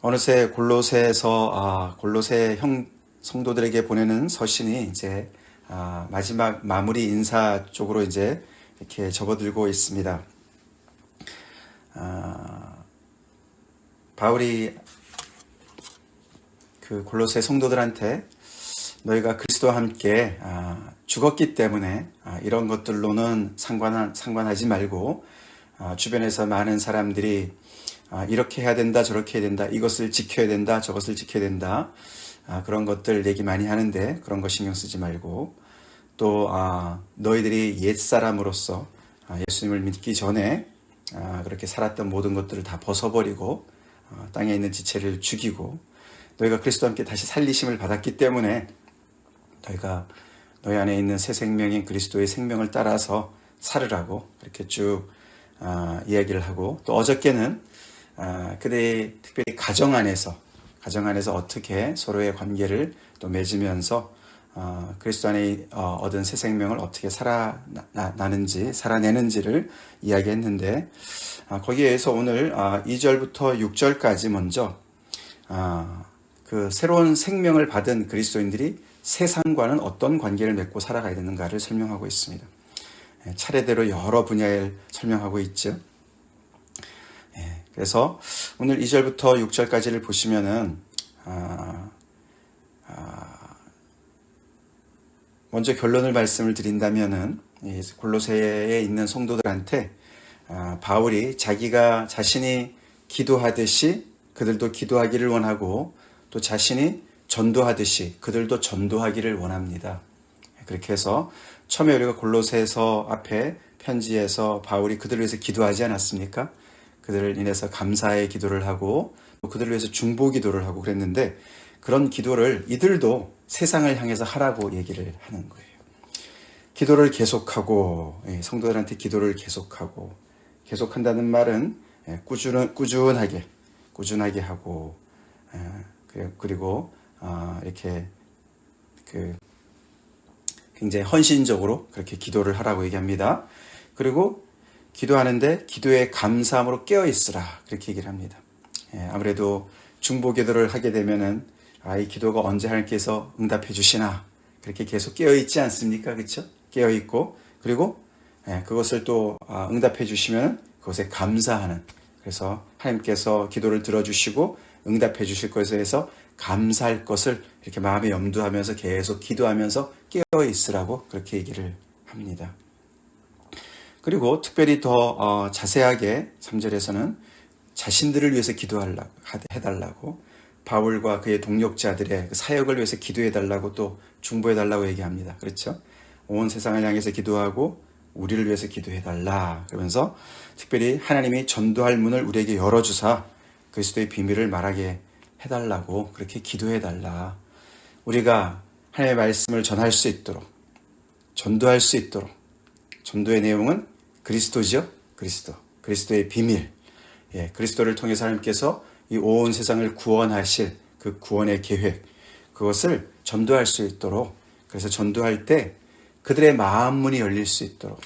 어느새 골로새에서 골로새 성도들에게 보내는 서신이 이제 마지막 마무리 인사 쪽으로 이제 이렇게 접어들고 있습니다. 바울이 그 골로새 성도들한테 너희가 그리스도와 함께 죽었기 때문에 이런 것들로는 상관하지 말고 주변에서 많은 사람들이 이렇게 해야 된다, 저렇게 해야 된다, 이것을 지켜야 된다, 저것을 지켜야 된다, 그런 것들 얘기 많이 하는데 그런 거 신경 쓰지 말고, 또 너희들이 옛사람으로서 예수님을 믿기 전에 그렇게 살았던 모든 것들을 다 벗어버리고 땅에 있는 지체를 죽이고 너희가 그리스도와 함께 다시 살리심을 받았기 때문에 너희가 너희 안에 있는 새 생명인 그리스도의 생명을 따라서 살으라고 그렇게 쭉 이야기를 하고, 또 어저께는 그들이 특별히 가정 안에서 어떻게 서로의 관계를 또 맺으면서 그리스도 안에 얻은 새 생명을 어떻게 살아내는지를 이야기했는데, 거기에서 오늘 2절부터 6절까지 먼저 그 새로운 생명을 받은 그리스도인들이 세상과는 어떤 관계를 맺고 살아가야 되는가를 설명하고 있습니다. 차례대로 여러 분야를 설명하고 있죠. 그래서 오늘 2절부터 6절까지를 보시면은 먼저 결론을 말씀을 드린다면은 골로새에 있는 성도들한테 바울이 자신이 기도하듯이 그들도 기도하기를 원하고, 또 자신이 전도하듯이 그들도 전도하기를 원합니다. 그렇게 해서 처음에 우리가 골로새서 앞에 편지에서 바울이 그들을 위해서 기도하지 않았습니까? 그들을 인해서 감사의 기도를 하고 또 그들을 위해서 중보 기도를 하고 그랬는데, 그런 기도를 이들도 세상을 향해서 하라고 얘기를 하는 거예요. 기도를 계속하고, 성도들한테 기도를 계속한다는 말은 꾸준하게 하고, 그리고 이렇게 굉장히 헌신적으로 그렇게 기도를 하라고 얘기합니다. 그리고 기도하는데 기도의 감사함으로 깨어있으라, 그렇게 얘기를 합니다. 아무래도 중보 기도를 하게 되면은 이 기도가 언제 하나님께서 응답해 주시나, 그렇게 계속 깨어있지 않습니까? 그렇죠? 깨어있고, 그리고 그것을 또 응답해 주시면 그것에 감사하는, 그래서 하나님께서 기도를 들어주시고 응답해 주실 것에 대해서 감사할 것을 이렇게 마음에 염두하면서 계속 기도하면서 깨어있으라고 그렇게 얘기를 합니다. 그리고 특별히 더 자세하게 3절에서는 자신들을 위해서 기도해달라고, 바울과 그의 동력자들의 그 사역을 위해서 기도해달라고, 또 중보해달라고 얘기합니다. 그렇죠? 온 세상을 향해서 기도하고 우리를 위해서 기도해달라, 그러면서 특별히 하나님이 전도할 문을 우리에게 열어주사 그리스도의 비밀을 말하게 해달라고 그렇게 기도해달라. 우리가 하나님의 말씀을 전할 수 있도록, 전도할 수 있도록, 전도의 내용은 그리스도죠. 그리스도의 비밀, 그리스도를 통해서 하나님께서 이 온 세상을 구원하실 그 구원의 계획, 그것을 전도할 수 있도록, 그래서 전도할 때 그들의 마음 문이 열릴 수 있도록,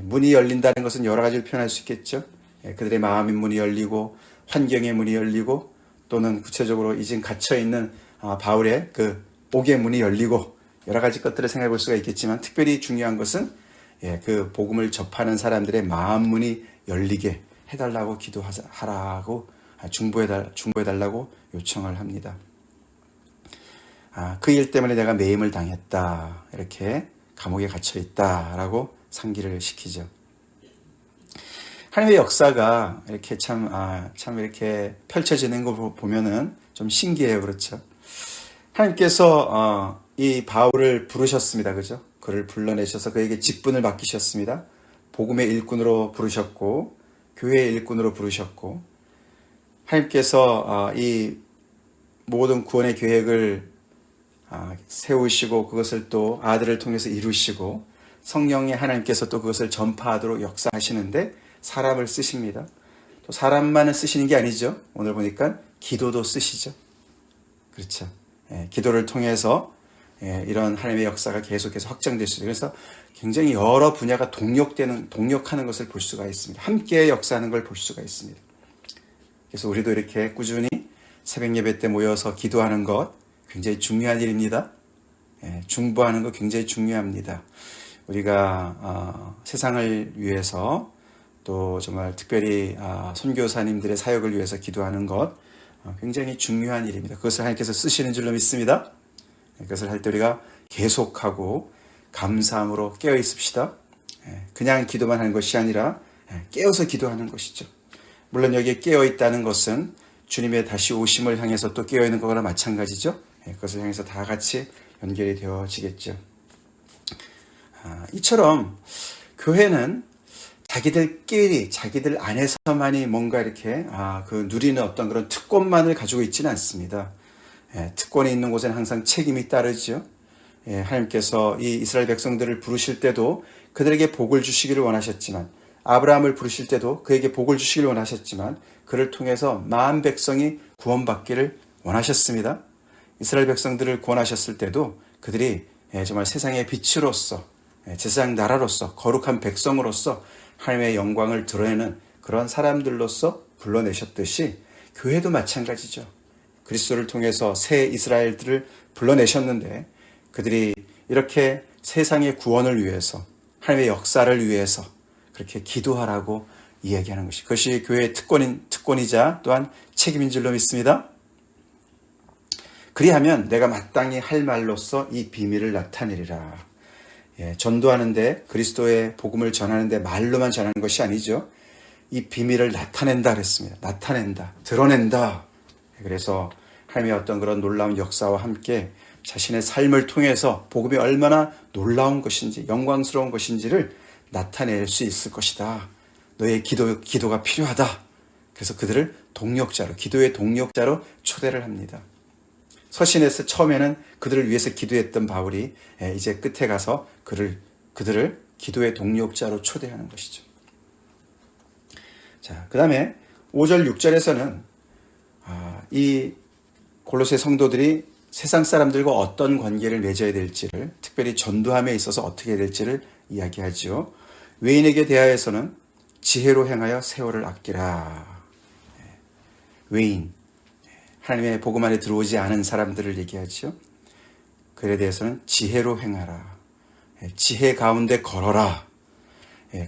문이 열린다는 것은 여러 가지로 표현할 수 있겠죠. 그들의 마음의 문이 열리고, 환경의 문이 열리고, 또는 구체적으로 이젠 갇혀있는 바울의 그 옥의 문이 열리고, 여러 가지 것들을 생각해 볼 수가 있겠지만, 특별히 중요한 것은 그 복음을 접하는 사람들의 마음 문이 열리게 해달라고 기도하라고, 중보해달라고 요청을 합니다. 그 일 때문에 내가 매임을 당했다, 이렇게 감옥에 갇혀있다라고 상기를 시키죠. 하나님의 역사가 이렇게 참 이렇게 펼쳐지는 거 보면은 좀 신기해요. 그렇죠? 하나님께서 이 바울을 부르셨습니다. 그죠? 그를 불러내셔서 그에게 직분을 맡기셨습니다. 복음의 일꾼으로 부르셨고, 교회의 일꾼으로 부르셨고, 하나님께서 이 모든 구원의 계획을 세우시고 그것을 또 아들을 통해서 이루시고, 성령의 하나님께서 또 그것을 전파하도록 역사하시는데 사람을 쓰십니다. 또 사람만은 쓰시는 게 아니죠. 오늘 보니까 기도도 쓰시죠. 그렇죠. 기도를 통해서 이런 하나님의 역사가 계속해서 확장될 수 있어요. 그래서 굉장히 여러 분야가 동력하는 것을 볼 수가 있습니다. 함께 역사하는 걸 볼 수가 있습니다. 그래서 우리도 이렇게 꾸준히 새벽 예배 때 모여서 기도하는 것 굉장히 중요한 일입니다. 중보하는 것 굉장히 중요합니다. 우리가 세상을 위해서 또 정말 특별히 선교사님들의 사역을 위해서 기도하는 것 굉장히 중요한 일입니다. 그것을 하나님께서 쓰시는 줄로 믿습니다. 그것을 할 때 우리가 계속하고 감사함으로 깨어 있읍시다. 그냥 기도만 하는 것이 아니라 깨어서 기도하는 것이죠. 물론 여기에 깨어 있다는 것은 주님의 다시 오심을 향해서 또 깨어 있는 거나 마찬가지죠. 그것을 향해서 다 같이 연결이 되어지겠죠. 이처럼 교회는 자기들끼리 자기들 안에서만이 뭔가 이렇게 누리는 어떤 그런 특권만을 가지고 있지는 않습니다. 특권이 있는 곳에는 항상 책임이 따르죠. 하나님께서 이 이스라엘 백성들을 부르실 때도 그들에게 복을 주시기를 원하셨지만, 아브라함을 부르실 때도 그에게 복을 주시기를 원하셨지만, 그를 통해서 만한 백성이 구원받기를 원하셨습니다. 이스라엘 백성들을 구원하셨을 때도 그들이 정말 세상의 빛으로서, 제사장 나라로서, 거룩한 백성으로서 하나님의 영광을 드러내는 그런 사람들로서 불러내셨듯이 교회도 마찬가지죠. 그리스도를 통해서 새 이스라엘들을 불러내셨는데 그들이 이렇게 세상의 구원을 위해서, 하나님의 역사를 위해서 그렇게 기도하라고 이야기하는 것이, 그것이 교회의 특권이자 또한 책임인 줄로 믿습니다. 그리하면 내가 마땅히 할 말로써 이 비밀을 나타내리라. 전도하는데, 그리스도의 복음을 전하는데 말로만 전하는 것이 아니죠. 이 비밀을 나타낸다 그랬습니다. 나타낸다, 드러낸다. 그래서 하나님의 어떤 그런 놀라운 역사와 함께 자신의 삶을 통해서 복음이 얼마나 놀라운 것인지, 영광스러운 것인지를 나타낼 수 있을 것이다. 너의 기도가 필요하다. 그래서 그들을 동력자로, 기도의 동력자로 초대를 합니다. 서신에서 처음에는 그들을 위해서 기도했던 바울이 이제 끝에 가서 그들을 기도의 동력자로 초대하는 것이죠. 자, 그 다음에 5절, 6절에서는 이 골로새 성도들이 세상 사람들과 어떤 관계를 맺어야 될지를, 특별히 전도함에 있어서 어떻게 해야 될지를 이야기하죠. 외인에게 대하여서는 지혜로 행하여 세월을 아끼라. 외인, 하나님의 복음 안에 들어오지 않은 사람들을 얘기하죠. 그에 대해서는 지혜로 행하라. 지혜 가운데 걸어라.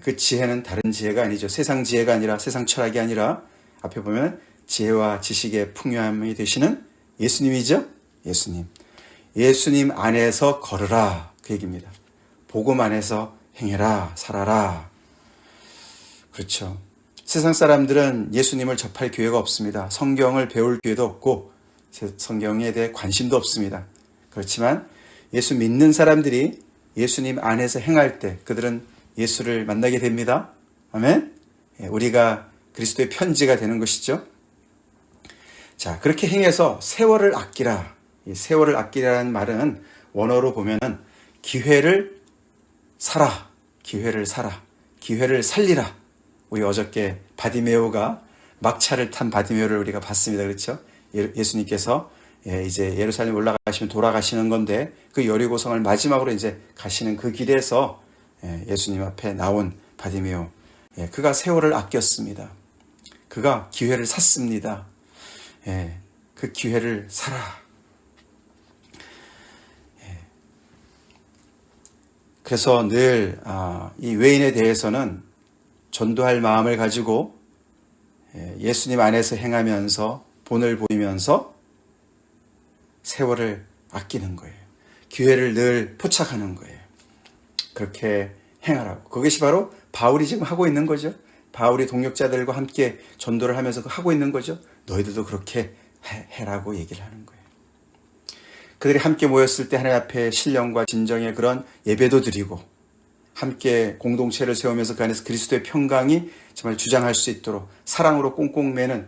그 지혜는 다른 지혜가 아니죠. 세상 지혜가 아니라, 세상 철학이 아니라, 앞에 보면 지혜와 지식의 풍요함이 되시는 예수님이죠. 예수님 안에서 걸으라. 그 얘기입니다. 복음 안에서 행해라, 살아라. 그렇죠. 세상 사람들은 예수님을 접할 기회가 없습니다. 성경을 배울 기회도 없고 성경에 대해 관심도 없습니다. 그렇지만 예수 믿는 사람들이 예수님 안에서 행할 때 그들은 예수를 만나게 됩니다. 아멘. 우리가 그리스도의 편지가 되는 것이죠. 자, 그렇게 행해서 세월을 아끼라. 이 세월을 아끼라는 말은 원어로 보면은 기회를 살아, 기회를 살리라. 우리 어저께 바디메오가, 막차를 탄 바디메오를 우리가 봤습니다. 그렇죠? 예수님께서 이제 예루살렘 올라가시면 돌아가시는 건데, 그 여리고성을 마지막으로 이제 가시는 그 길에서 예수님 앞에 나온 바디메오, 그가 세월을 아꼈습니다. 그가 기회를 샀습니다. 그 기회를 사라. 그래서 늘 이 외인에 대해서는 전도할 마음을 가지고 예수님 안에서 행하면서, 본을 보이면서 세월을 아끼는 거예요. 기회를 늘 포착하는 거예요. 그렇게 행하라고. 그것이 바로 바울이 지금 하고 있는 거죠. 바울이 동역자들과 함께 전도를 하면서 하고 있는 거죠. 너희들도 그렇게 해라고 얘기를 하는 거예요. 그들이 함께 모였을 때 하나님 앞에 신령과 진정의 그런 예배도 드리고, 함께 공동체를 세우면서 그 안에서 그리스도의 평강이 정말 주장할 수 있도록 사랑으로 꽁꽁 매는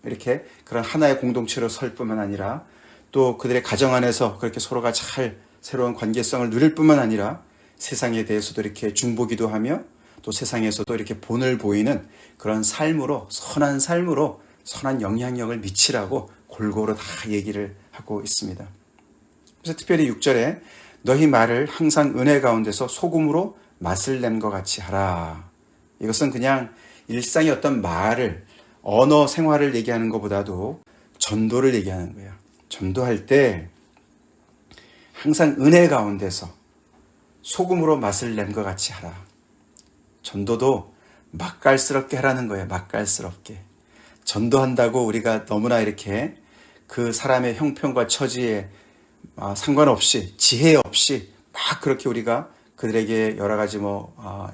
이렇게 그런 하나의 공동체로 설 뿐만 아니라, 또 그들의 가정 안에서 그렇게 서로가 잘 새로운 관계성을 누릴 뿐만 아니라 세상에 대해서도 이렇게 중보기도 하며, 또 세상에서도 이렇게 본을 보이는 그런 삶으로, 선한 삶으로 선한 영향력을 미치라고 골고루 다 얘기를 하고 있습니다. 그래서 특별히 6절에 너희 말을 항상 은혜 가운데서 소금으로 맛을 낸 것 같이 하라. 이것은 그냥 일상의 어떤 말을, 언어 생활을 얘기하는 것보다도 전도를 얘기하는 거예요. 전도할 때 항상 은혜 가운데서 소금으로 맛을 낸 것 같이 하라. 전도도 맛깔스럽게 하라는 거예요. 맛깔스럽게. 전도한다고 우리가 너무나 이렇게 그 사람의 형편과 처지에 상관없이, 지혜 없이 막 그렇게 우리가 그들에게 여러 가지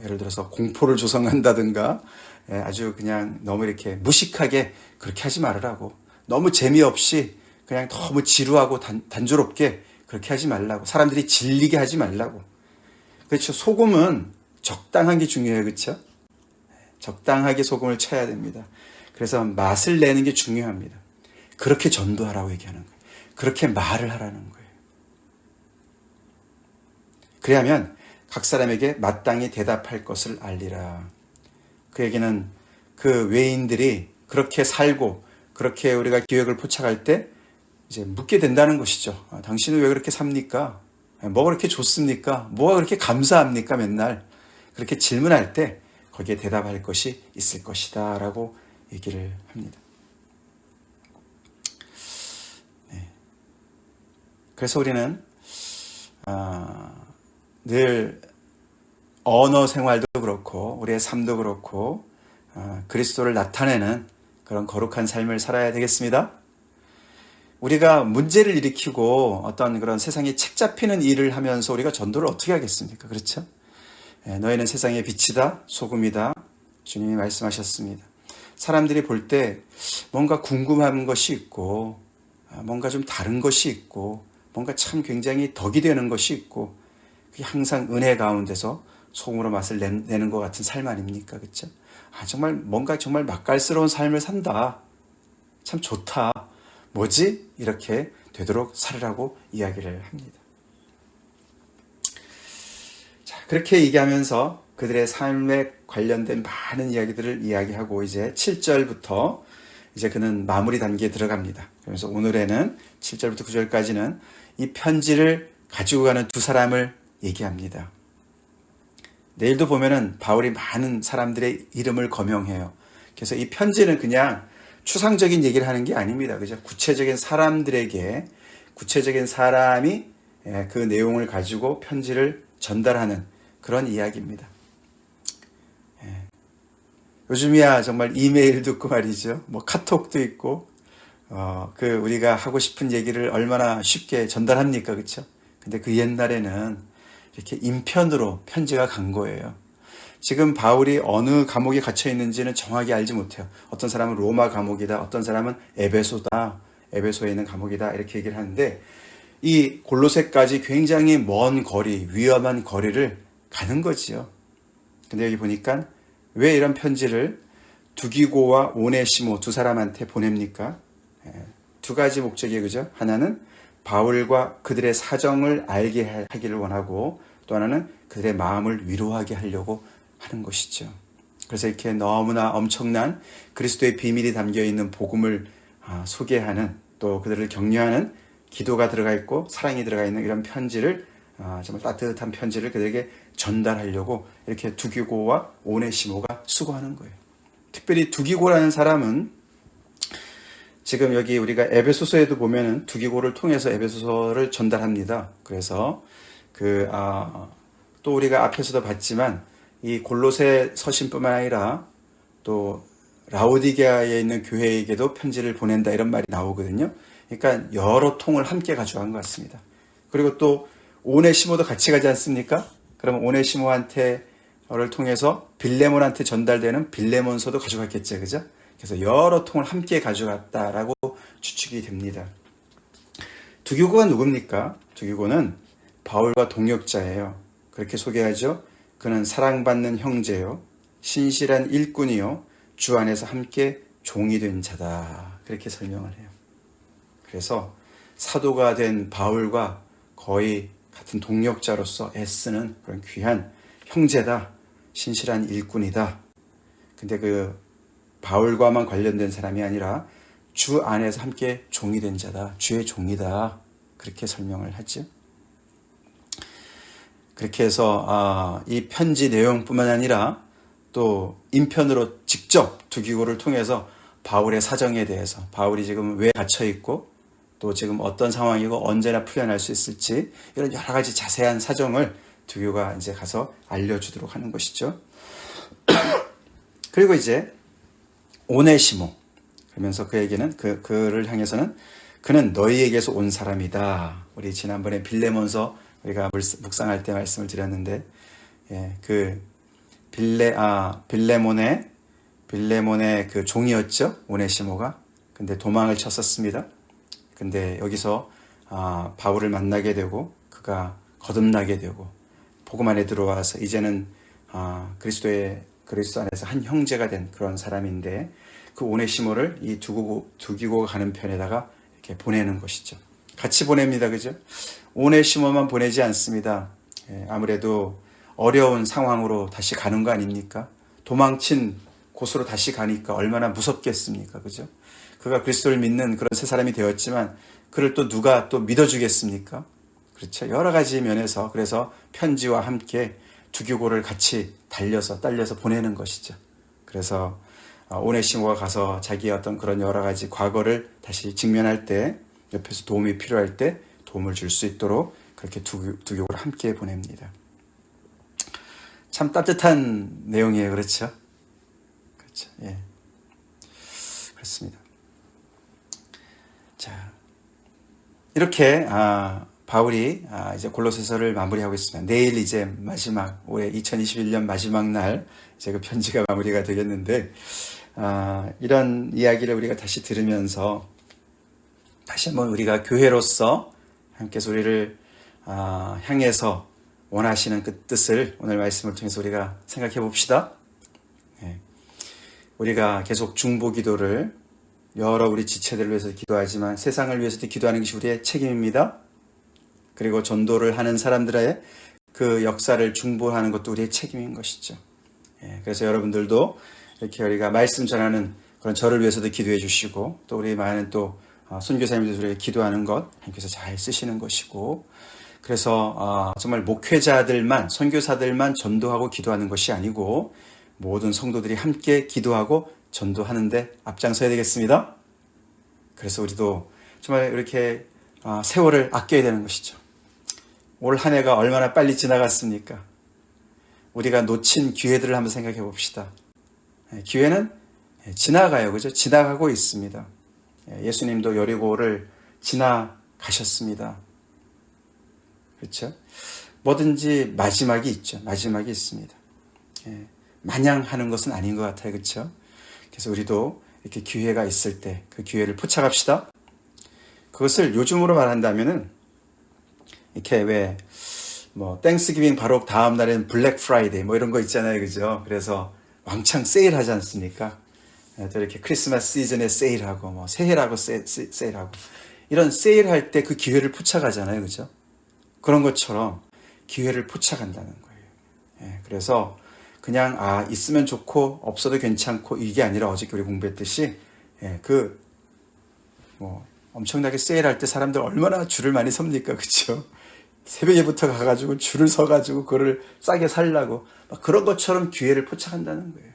예를 들어서 공포를 조성한다든가 아주 그냥 너무 이렇게 무식하게 그렇게 하지 말으라고. 너무 재미없이 그냥 너무 지루하고 단조롭게 그렇게 하지 말라고. 사람들이 질리게 하지 말라고. 그렇죠. 소금은 적당한 게 중요해요. 그렇죠. 적당하게 소금을 쳐야 됩니다. 그래서 맛을 내는 게 중요합니다. 그렇게 전도하라고 얘기하는 거예요. 그렇게 말을 하라는 거예요. 그래야면 각 사람에게 마땅히 대답할 것을 알리라. 그 얘기는 그 외인들이 그렇게 살고 그렇게 우리가 기획을 포착할 때 이제 묻게 된다는 것이죠. 당신은 왜 그렇게 삽니까? 뭐가 그렇게 좋습니까? 뭐가 그렇게 감사합니까? 맨날 그렇게 질문할 때 거기에 대답할 것이 있을 것이다 라고 얘기를 합니다. 네. 그래서 우리는 늘 언어 생활도 그렇고 우리의 삶도 그렇고 그리스도를 나타내는 그런 거룩한 삶을 살아야 되겠습니다. 우리가 문제를 일으키고 어떤 그런 세상에 책 잡히는 일을 하면서 우리가 전도를 어떻게 하겠습니까? 그렇죠? 너희는 세상의 빛이다, 소금이다. 주님이 말씀하셨습니다. 사람들이 볼 때 뭔가 궁금한 것이 있고 뭔가 좀 다른 것이 있고 뭔가 참 굉장히 덕이 되는 것이 있고 그게 항상 은혜 가운데서 소금으로 맛을 내는 것 같은 삶 아닙니까? 그렇죠? 정말 뭔가 정말 맛깔스러운 삶을 산다. 참 좋다. 뭐지? 이렇게 되도록 살으라고 이야기를 합니다. 자, 그렇게 얘기하면서 그들의 삶에 관련된 많은 이야기들을 이야기하고 이제 7절부터 이제 그는 마무리 단계에 들어갑니다. 그래서 오늘에는 7절부터 9절까지는 이 편지를 가지고 가는 두 사람을 얘기합니다. 내일도 보면은 바울이 많은 사람들의 이름을 거명해요. 그래서 이 편지는 그냥 추상적인 얘기를 하는 게 아닙니다. 그죠? 구체적인 사람들에게 구체적인 사람이 그 내용을 가지고 편지를 전달하는 그런 이야기입니다. 요즘이야 정말 이메일도 있고 말이죠. 카톡도 있고, 우리가 하고 싶은 얘기를 얼마나 쉽게 전달합니까? 그렇죠? 근데 그 옛날에는 이렇게 인편으로 편지가 간 거예요. 지금 바울이 어느 감옥에 갇혀 있는지는 정확히 알지 못해요. 어떤 사람은 로마 감옥이다, 어떤 사람은 에베소다, 에베소에 있는 감옥이다 이렇게 얘기를 하는데 이 골로새까지 굉장히 먼 거리, 위험한 거리를 가는 거지요. 근데 여기 보니까 왜 이런 편지를 두기고와 오네시모 두 사람한테 보냅니까? 두 가지 목적이에요. 그죠? 하나는 바울과 그들의 사정을 알게 하기를 원하고 또 하나는 그들의 마음을 위로하게 하려고 하는 것이죠. 그래서 이렇게 너무나 엄청난 그리스도의 비밀이 담겨있는 복음을 소개하는 또 그들을 격려하는 기도가 들어가 있고 사랑이 들어가 있는 이런 편지를 정말 따뜻한 편지를 그들에게 전달하려고 이렇게 두기고와 오네시모가 수고하는 거예요. 특별히 두기고라는 사람은 지금 여기 우리가 에베소서에도 보면은 두기고를 통해서 에베소서를 전달합니다. 그래서 또 우리가 앞에서도 봤지만 이 골로새 서신뿐만 아니라 또 라오디게아에 있는 교회에게도 편지를 보낸다 이런 말이 나오거든요. 그러니까 여러 통을 함께 가져간 것 같습니다. 그리고 또 오네시모도 같이 가지 않습니까? 그러면 오네시모한테를 통해서 빌레몬한테 전달되는 빌레몬서도 가져갔겠죠. 그죠? 그래서 여러 통을 함께 가져갔다라고 추측이 됩니다. 두기고가 누굽니까? 두기고는 바울과 동역자예요. 그렇게 소개하죠. 그는 사랑받는 형제요, 신실한 일꾼이요, 주 안에서 함께 종이 된 자다. 그렇게 설명을 해요. 그래서 사도가 된 바울과 거의 같은 동역자로서 애쓰는 그런 귀한 형제다, 신실한 일꾼이다. 근데 그 바울과만 관련된 사람이 아니라 주 안에서 함께 종이 된 자다, 주의 종이다. 그렇게 설명을 하죠. 그렇게 해서 이 편지 내용뿐만 아니라 또 인편으로 직접 두기고를 통해서 바울의 사정에 대해서, 바울이 지금 왜 갇혀 있고 또 지금 어떤 상황이고 언제나 풀려날 수 있을지, 이런 여러 가지 자세한 사정을 두교가 이제 가서 알려주도록 하는 것이죠. 그리고 이제 오네시모, 그러면서 그에게는 그를 향해서는 그는 너희에게서 온 사람이다. 우리 지난번에 빌레몬서 우리가 묵상할 때 말씀을 드렸는데, 그 빌레몬의 그 종이었죠, 오네시모가. 근데 도망을 쳤었습니다. 근데 여기서 바울을 만나게 되고 그가 거듭나게 되고 복음 안에 들어와서 이제는 그리스도 안에서 한 형제가 된 그런 사람인데, 그 오네시모를 이 두기고 가는 편에다가 이렇게 보내는 것이죠. 같이 보냅니다. 그죠? 오네시모만 보내지 않습니다. 아무래도 어려운 상황으로 다시 가는 거 아닙니까? 도망친 곳으로 다시 가니까 얼마나 무섭겠습니까? 그죠? 그가 그리스도를 믿는 그런 새 사람이 되었지만 그를 또 누가 또 믿어주겠습니까? 그렇죠? 여러 가지 면에서, 그래서 편지와 함께 두기고를 같이 딸려서 보내는 것이죠. 그래서 오네시모가 가서 자기의 어떤 그런 여러 가지 과거를 다시 직면할 때, 옆에서 도움이 필요할 때 도움을 줄 수 있도록 그렇게 두기고를 함께 보냅니다. 참 따뜻한 내용이에요. 그렇죠? 그렇죠. 예. 그렇습니다. 자, 이렇게 바울이 이제 골로새서를 마무리하고 있습니다. 내일 이제 마지막, 올해 2021년 마지막 날 이제 그 편지가 마무리가 되겠는데, 이런 이야기를 우리가 다시 들으면서 다시 한번 우리가 교회로서 하나님께서 우리를 향해서 원하시는 그 뜻을 오늘 말씀을 통해서 우리가 생각해 봅시다. 우리가 계속 중보 기도를 여러 우리 지체들을 위해서 기도하지만 세상을 위해서도 기도하는 것이 우리의 책임입니다. 그리고 전도를 하는 사람들의 그 역사를 중보하는 것도 우리의 책임인 것이죠. 그래서 여러분들도 이렇게 우리가 말씀 전하는 그런 저를 위해서도 기도해 주시고, 또 우리 많은 또 선교사님들 우리가 기도하는 것 하나님께서 잘 쓰시는 것이고, 그래서 정말 목회자들만, 선교사들만 전도하고 기도하는 것이 아니고 모든 성도들이 함께 기도하고 전도하는데 앞장서야 되겠습니다. 그래서 우리도 정말 이렇게 세월을 아껴야 되는 것이죠. 올 한 해가 얼마나 빨리 지나갔습니까? 우리가 놓친 기회들을 한번 생각해 봅시다. 기회는 지나가요. 그죠? 지나가고 있습니다. 예수님도 여리고를 지나가셨습니다. 그렇죠? 뭐든지 마지막이 있죠. 마지막이 있습니다. 마냥 하는 것은 아닌 것 같아요. 그렇죠? 그래서 우리도 이렇게 기회가 있을 때 그 기회를 포착합시다. 그것을 요즘으로 말한다면은 이렇게 왜 땡스기빙 바로 다음 날에는 블랙 프라이데이 이런 거 있잖아요. 그죠? 그래서 왕창 세일하지 않습니까? 또 이렇게 크리스마스 시즌에 세일하고 새해라고 세일하고, 이런 세일할 때 그 기회를 포착하잖아요. 그죠? 그런 것처럼 기회를 포착한다는 거예요. 그래서 그냥 있으면 좋고 없어도 괜찮고 이게 아니라, 어저께 우리 공부했듯이 엄청나게 세일할 때 사람들 얼마나 줄을 많이 섭니까? 그렇죠? 새벽에부터 가가지고 줄을 서가지고 그거를 싸게 살라고, 그런 것처럼 기회를 포착한다는 거예요.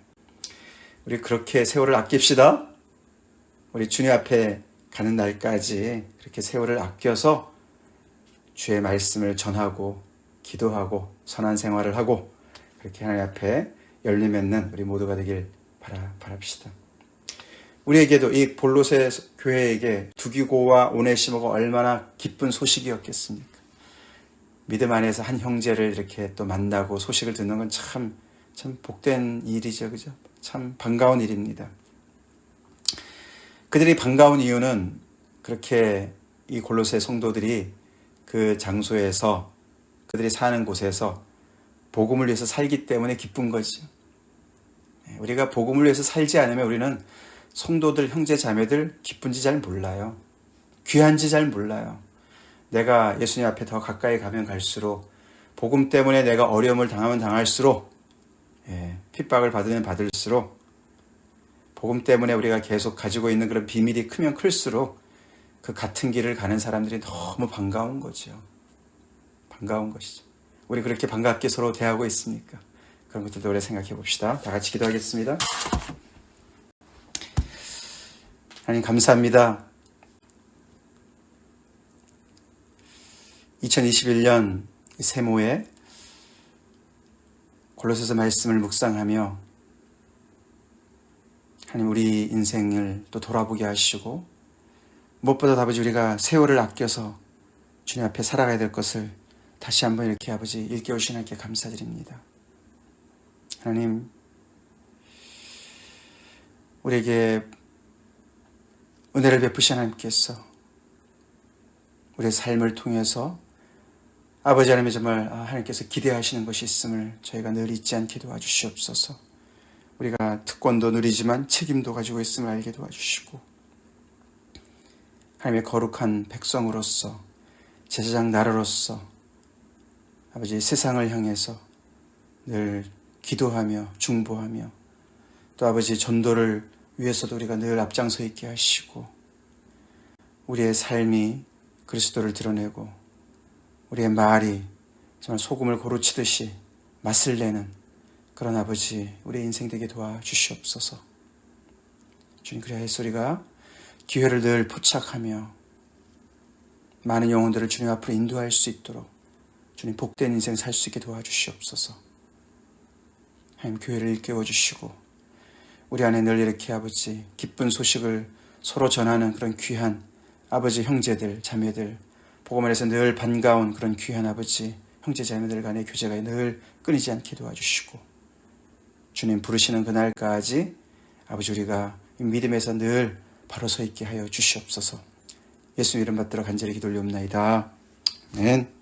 우리 그렇게 세월을 아낍시다. 우리 주님 앞에 가는 날까지 그렇게 세월을 아껴서 주의 말씀을 전하고 기도하고 선한 생활을 하고, 그렇게 하나님 앞에 열림 맺는 우리 모두가 되길 바랍시다. 우리에게도 이 골로새 교회에게 두기고와 오네시모가 얼마나 기쁜 소식이었겠습니까? 믿음 안에서 한 형제를 이렇게 또 만나고 소식을 듣는 건 참 복된 일이죠. 그죠? 참 반가운 일입니다. 그들이 반가운 이유는 그렇게 이 골로새 성도들이 그 장소에서, 그들이 사는 곳에서 복음을 위해서 살기 때문에 기쁜 거죠. 우리가 복음을 위해서 살지 않으면 우리는 성도들, 형제, 자매들 기쁜지 잘 몰라요. 귀한지 잘 몰라요. 내가 예수님 앞에 더 가까이 가면 갈수록, 복음 때문에 내가 어려움을 당하면 당할수록, 핍박을 받으면 받을수록, 복음 때문에 우리가 계속 가지고 있는 그런 비밀이 크면 클수록 그 같은 길을 가는 사람들이 너무 반가운 거죠. 반가운 것이죠. 우리 그렇게 반갑게 서로 대하고 있습니까? 그런 것들도 오래 생각해 봅시다. 다 같이 기도하겠습니다. 하나님 감사합니다. 2021년 세모에 골로새서 말씀을 묵상하며 하나님 우리 인생을 또 돌아보게 하시고 무엇보다 아버지 우리가 세월을 아껴서 주님 앞에 살아가야 될 것을 다시 한번 이렇게 아버지 일깨우시는 하나님께 감사드립니다. 하나님 우리에게 은혜를 베푸신 하나님께서 우리의 삶을 통해서 아버지 하나님의 정말 하나님께서 기대하시는 것이 있음을 저희가 늘 잊지 않게 도와주시옵소서. 우리가 특권도 누리지만 책임도 가지고 있음을 알게 도와주시고 하나님의 거룩한 백성으로서 제사장 나라로서 아버지 세상을 향해서 늘 기도하며 중보하며 또 아버지 전도를 위해서도 우리가 늘 앞장서 있게 하시고 우리의 삶이 그리스도를 드러내고 우리의 말이 정말 소금을 고루치듯이 맛을 내는 그런 아버지 우리의 인생 되게 도와주시옵소서. 주님 그래야 해서 우리가 기회를 늘 포착하며 많은 영혼들을 주님 앞으로 인도할 수 있도록 주님 복된 인생 살 수 있게 도와주시옵소서. 하나님 교회를 일깨워 주시고 우리 안에 늘 이렇게 아버지 기쁜 소식을 서로 전하는 그런 귀한 아버지 형제들 자매들 복음 안에서 늘 반가운 그런 귀한 아버지 형제 자매들 간의 교제가 늘 끊이지 않게 도와주시고 주님 부르시는 그날까지 아버지 우리가 이 믿음에서 늘 바로 서 있게 하여 주시옵소서. 예수 이름 받들어 간절히 기도 올리옵나이다. 아멘.